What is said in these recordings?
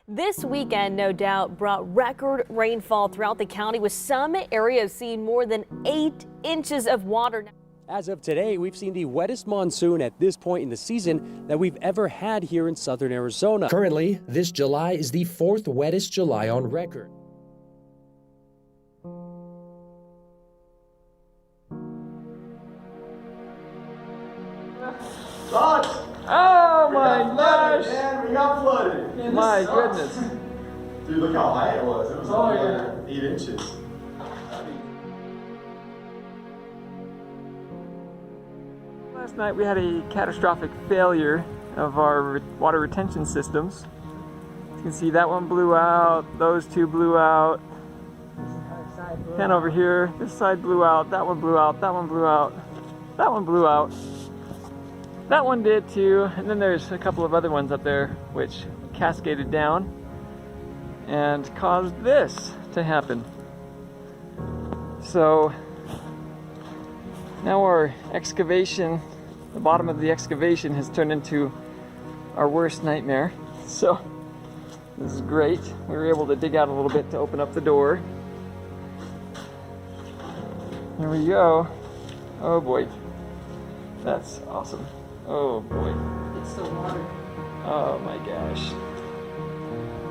This weekend, no doubt, brought record rainfall throughout the county, with some areas seeing more than 8 inches of water. As of today, we've seen the wettest monsoon at this point in the season that we've ever had here in southern Arizona. Currently, this July is the 4th wettest July on record. Oh my gosh! Man, we got flooded. Man, my goodness. Dude, look how high it was. It was like 8 inches. Last night we had a catastrophic failure of our water retention systems. As you can see, that one blew out, those two blew out. And over here, this side blew out, that one blew out, that one blew out, that one blew out. That one did too, and then there's a couple of other ones up there which cascaded down and caused this to happen. So now our excavation, the bottom of the excavation has turned into our worst nightmare. So this is great. We were able to dig out a little bit to open up the door. There we go. Oh boy, that's awesome. Oh boy. It's the water. Oh my gosh.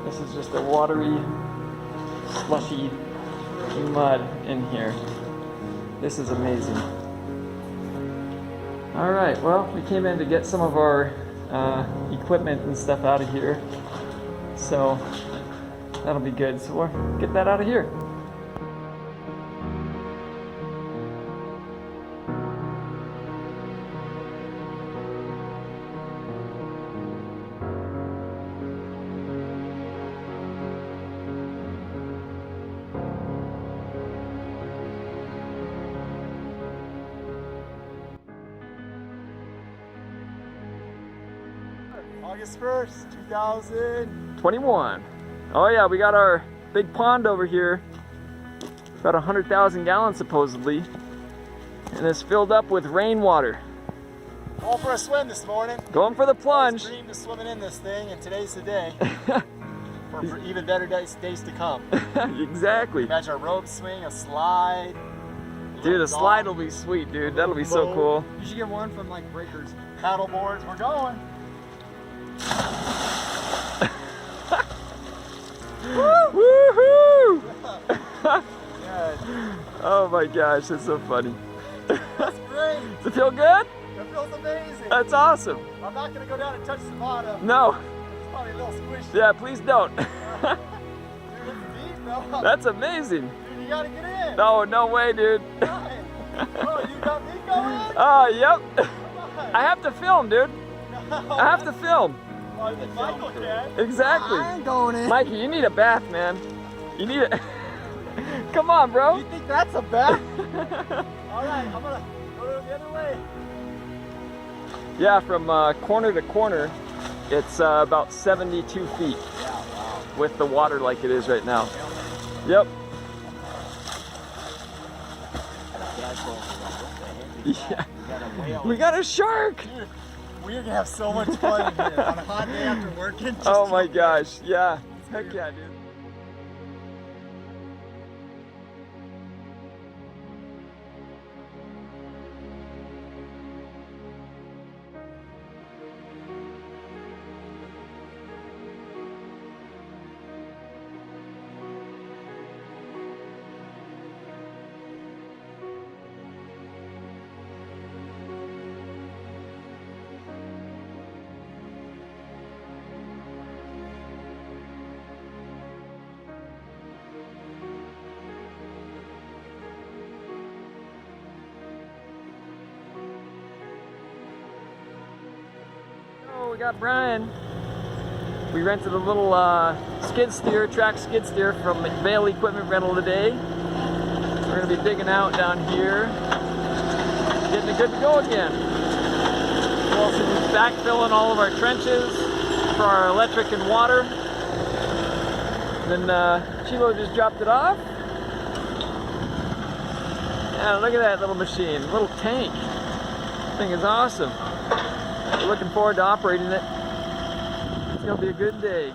This is just a watery, slushy mud in here. This is amazing. Alright, well, we came in to get some of our equipment and stuff out of here. So that'll be good. So we'll get that out of here. August 1st, 2021. Oh yeah, we got our big pond over here. About 100,000 gallons supposedly. And it's filled up with rainwater. Going for a swim this morning. Going for the plunge. I dreamed of swimming in this thing, and today's the day. for even better days to come. Exactly. Imagine a rope swing, a slide. Dude, a slide will be sweet, dude. That'll be so cool. You should get one from like Breakers. Paddle boards, we're going. Woohoo! Yeah. Oh my gosh, that's so funny. That's great. Does it feel good? It feels amazing. That's awesome. I'm not gonna go down and touch the bottom. No. It's probably a little squishy. Yeah, please don't. Dude, it's deep, though. That's amazing. Dude, you gotta get in. No, no way, dude. Right. Oh, you got me going? Oh, yep. Come on. I have to film, dude. No. I have to film. Oh, I think Michael can. Exactly. I ain't going in. Mikey, you need a bath, man. You need a... Come on, bro. You think that's a bath? Alright, I'm gonna go the other way. Yeah, from corner to corner, it's about 72 feet with the water like it is right now. Yep. Yeah. We got a shark! Dude, we're gonna have so much fun in here on a hot day after working. Oh my gosh, yeah. Heck yeah, dude. We got Brian. We rented a little skid steer, track skid steer from Vail Equipment Rental today. We're going to be digging out down here, getting it good to go again. We'll also be backfilling all of our trenches for our electric and water. Then Chilo just dropped it off. Yeah, look at that little machine, little tank. This thing is awesome. We're looking forward to operating it. It's gonna be a good day.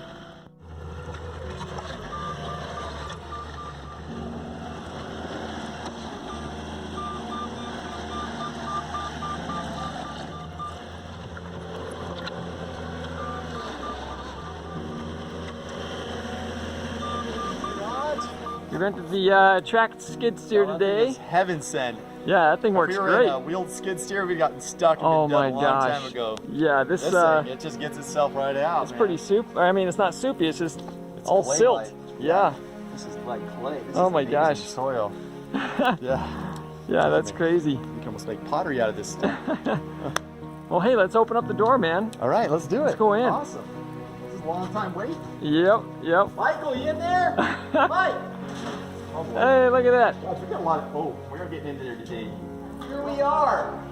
We rented the tracked skid steer today. Heaven sent. Yeah, that thing works If we were great. in a wheeled skid steer, we'd gotten stuck and Oh been done my a long gosh. time ago. Yeah, this Thing, it just gets itself right out. it's pretty soup. I mean, it's not soupy. It's just It's all clay silt. like. Yeah. This is like clay. This Oh is my amazing gosh. soil. Yeah. Yeah, that's crazy. You can almost make pottery out of this stuff. Well, hey, let's open up the door, man. All right, let's do it. Let's go in. Awesome. This is a long time wait. Yep. Michael, you in there? Mike. Oh, boy. Hey, look at that. Gosh, we got a lot of. Oh, we're getting into there today. Here we are.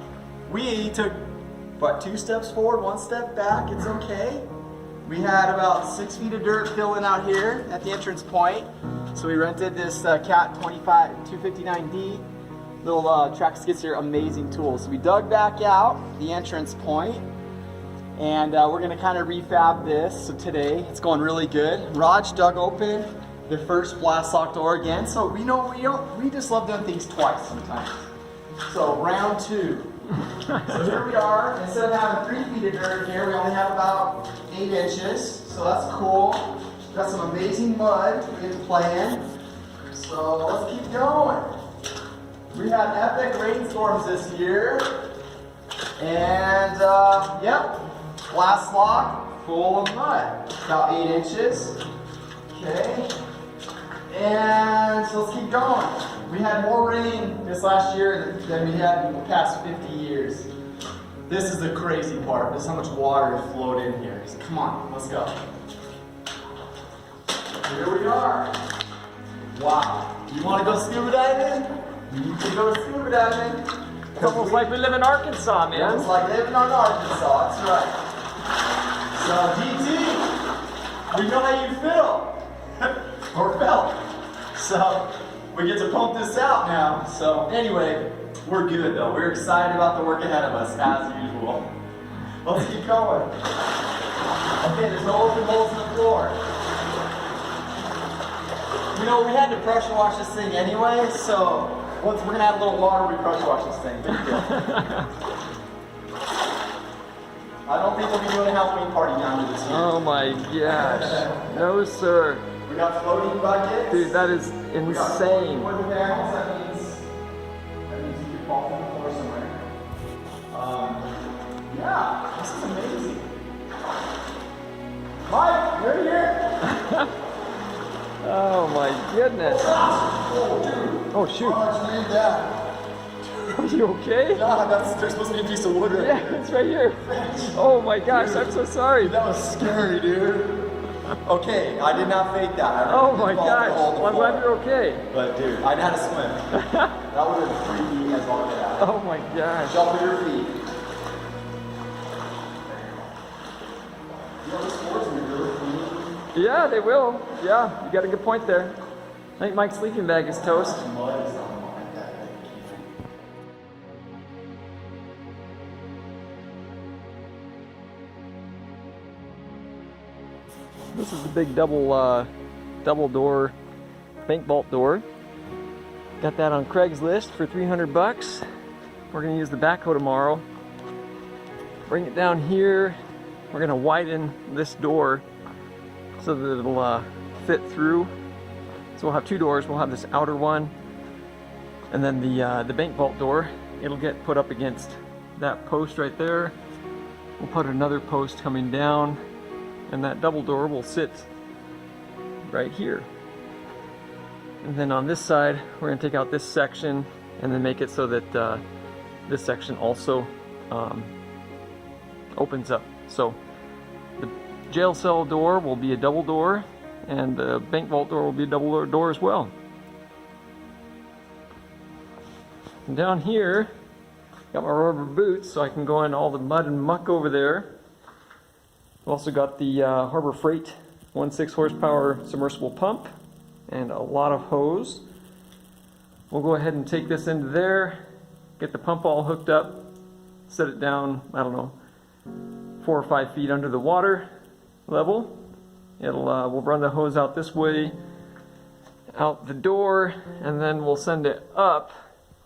We took, what, 2 steps forward, 1 step back. It's okay. We had about 6 feet of dirt filling out here at the entrance point. So we rented this Cat 259D little track skid steer, amazing tool. So we dug back out the entrance point, and we're gonna kind of refab this. So today it's going really good. Raj dug open the first blast lock door again. So we just love doing things twice sometimes. So round 2. So here we are. Instead of having 3 feet of dirt here, we only have about 8 inches. So that's cool. We've got some amazing mud we get to play in. So let's keep going. We had epic rainstorms this year. And yep, blast lock full of mud. About 8 inches. Okay. And so let's keep going. We had more rain this last year than we had in the past 50 years. This is the crazy part. This is how much water flowed in here. So come on, let's go. Here we are. Wow. You want to go scuba diving? You can go scuba diving. It's almost like we live in Arkansas, man. It's like living on Arkansas. That's right. So DT, we know how you feel. Or felt. So we get to pump this out now. So anyway, we're good though. We're excited about the work ahead of us as usual. Let's keep going. Okay, there's no open holes in the floor. You know, we had to pressure wash this thing anyway, so we're gonna add a little water, we pressure wash this thing. Big deal. I don't think we'll be doing a Halloween party down here this year. Oh my gosh. No, sir. We got floating buckets. Dude, that is We got floating insane. wood panels. That means you could fall from the floor somewhere. Yeah, this is amazing. Mike, you're here. Oh my goodness. Oh, dude. Oh shoot. Oh, you made that. Are you okay? Yeah, there's supposed to be a piece of wood right Yeah, there. it's right here. Oh my gosh, I'm so sorry. That was scary, dude. Okay, I did not fake that. I Oh really my did fall gosh. to hold the Well, I'm glad floor. you're okay. But dude, I know how to swim. That would have been freaky as all get out. Oh my gosh. Shuffle your feet. You know, this floor's gonna be really clean. Yeah, they will. Yeah, you got a good point there. I think Mike's sleeping bag is toast. Mud is on my back. This is the big double door bank vault door. Got that on Craigslist for 300 bucks. We're gonna use the backhoe tomorrow. Bring it down here. We're gonna widen this door so that it'll fit through. So we'll have 2 doors. We'll have this outer one, and then the bank vault door. It'll get put up against that post right there. We'll put another post coming down, and that double door will sit right here. And then on this side, we're going to take out this section and then make it so that this section also opens up. So the jail cell door will be a double door, and the bank vault door will be a double door as well. And down here, got my rubber boots so I can go in all the mud and muck over there. We've also got the Harbor Freight 1.6 horsepower submersible pump and a lot of hose. We'll go ahead and take this into there, get the pump all hooked up, set it down, I don't know, 4 or 5 feet under the water level. We'll run the hose out this way, out the door, and then we'll send it up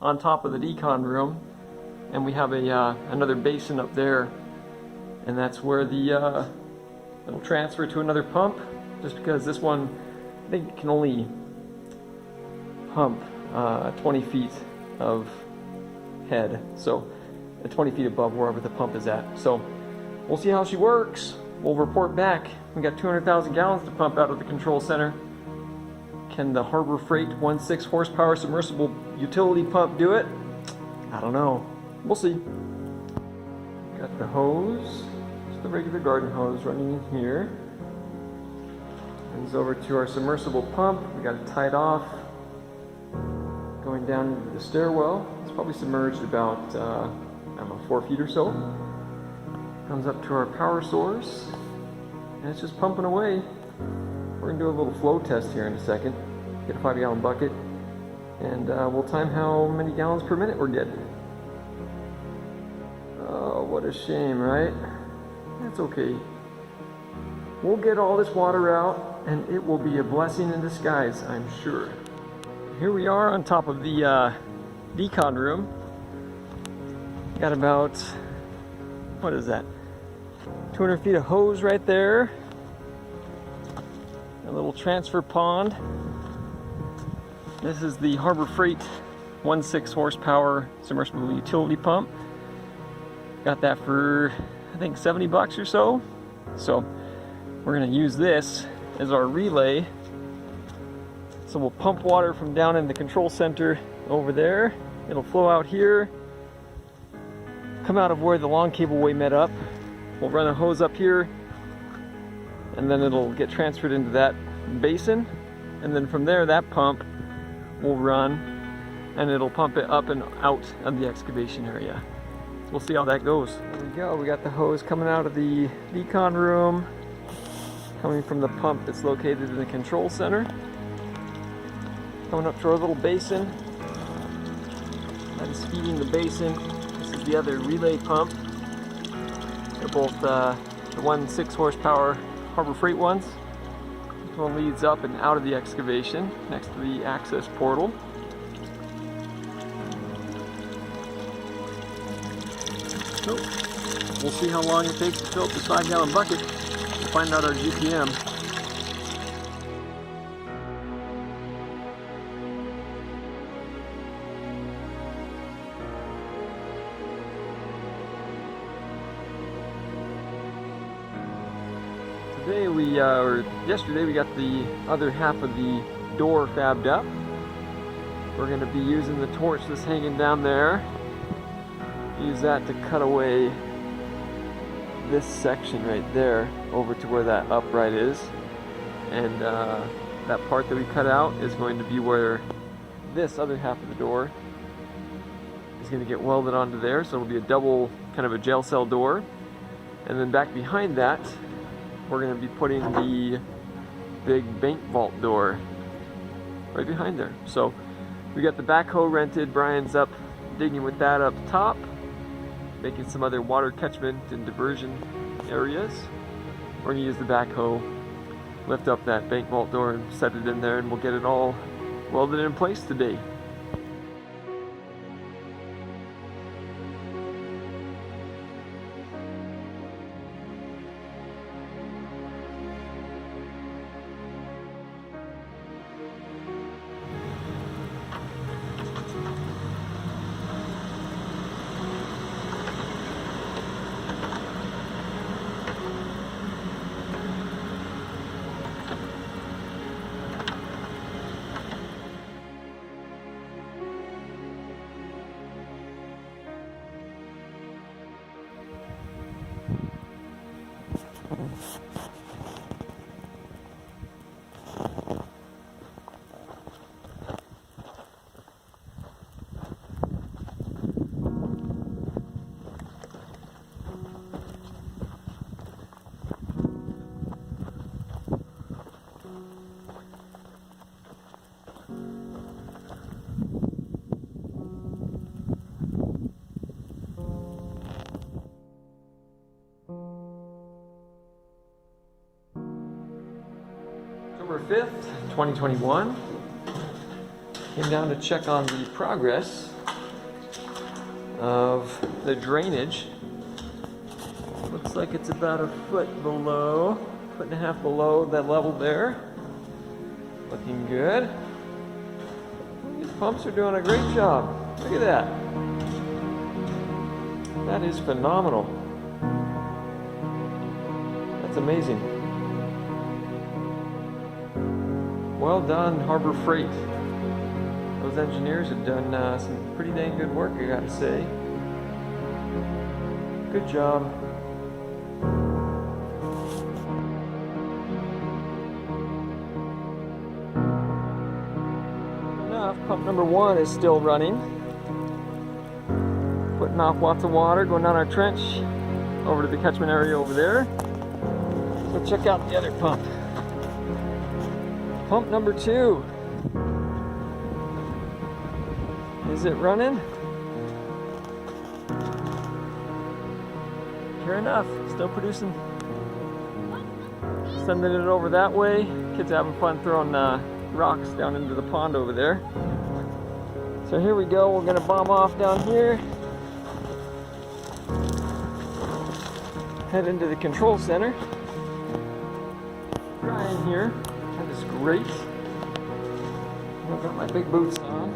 on top of the decon room. And we have another basin up there, and that's where it'll transfer to another pump, just because this one, I think it can only pump 20 feet of head, so 20 feet above wherever the pump is at. So we'll see how she works. We'll report back. We got 200,000 gallons to pump out of the control center. Can the Harbor Freight 1.6 horsepower submersible utility pump do it? I don't know. We'll see. Got the hose, just the regular garden hose running in here. Runs over to our submersible pump. We got it tied off. Going down into the stairwell. It's probably submerged about, I don't know, 4 feet or so. Comes up to our power source. And it's just pumping away. We're gonna do a little flow test here in a second. Get a 5-gallon bucket. And we'll time how many gallons per minute we're getting. Oh, what a shame, right? That's okay. We'll get all this water out, and it will be a blessing in disguise, I'm sure. Here we are on top of the decon room. Got about, what is that? 200 feet of hose right there. A little transfer pond. This is the Harbor Freight 1.6 horsepower submersible utility pump. Got that for, I think, 70 bucks or so. So we're gonna use this as our relay. So we'll pump water from down in the control center over there. It'll flow out here, come out of where the long cableway met up. We'll run a hose up here, and then it'll get transferred into that basin. And then from there, that pump will run, and it'll pump it up and out of the excavation area. We'll see how that goes. There we go. We got the hose coming out of the decon room, coming from the pump that's located in the control center. Coming up to our little basin. That is feeding the basin. This is the other relay pump. They're both the 1.6 horsepower Harbor Freight ones. This one leads up and out of the excavation next to the access portal. So, we'll see how long it takes to fill up this 5-gallon bucket. We'll find out our GPM. Today or yesterday we got the other half of the door fabbed up. We're going to be using the torch that's hanging down there. Use that to cut away this section right there over to where that upright is. And that part that we cut out is going to be where this other half of the door is going to get welded onto there. So it'll be a double kind of a jail cell door. And then back behind that, we're going to be putting the big bank vault door right behind there. So we got the backhoe rented. Brian's up digging with that up top, making some other water catchment and diversion areas. We're going to use the backhoe, lift up that bank vault door and set it in there, and we'll get it all welded in place today. October 5th, 2021. Came down to check on the progress of the drainage. Looks like it's about a foot below, 1.5 feet below that level there. Looking good. These pumps are doing a great job. Look at that. That is phenomenal. That's amazing. Well done, Harbor Freight. Those engineers have done some pretty dang good work, I gotta say. Good job. Enough. Pump number 1 is still running. Putting off lots of water, going down our trench over to the catchment area over there. So check out the other pump. Pump number 2. Is it running? Sure enough, still producing. Sending it over that way. Kids are having fun throwing rocks down into the pond over there. So here we go, we're gonna bomb off down here. Head into the control center. Dry in here. That is great. I've got my big boots on.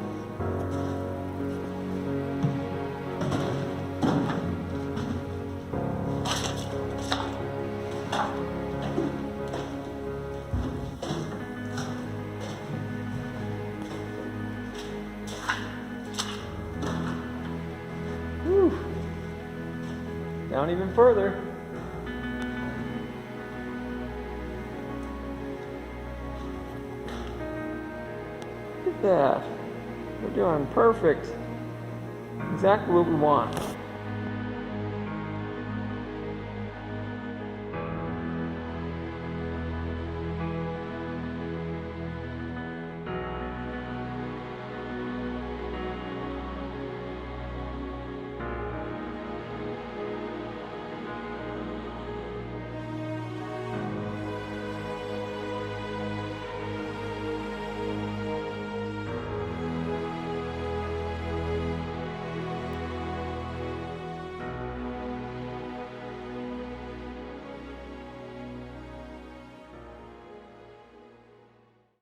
Whew. Down even further. Look at that. We're doing perfect. Exactly what we want.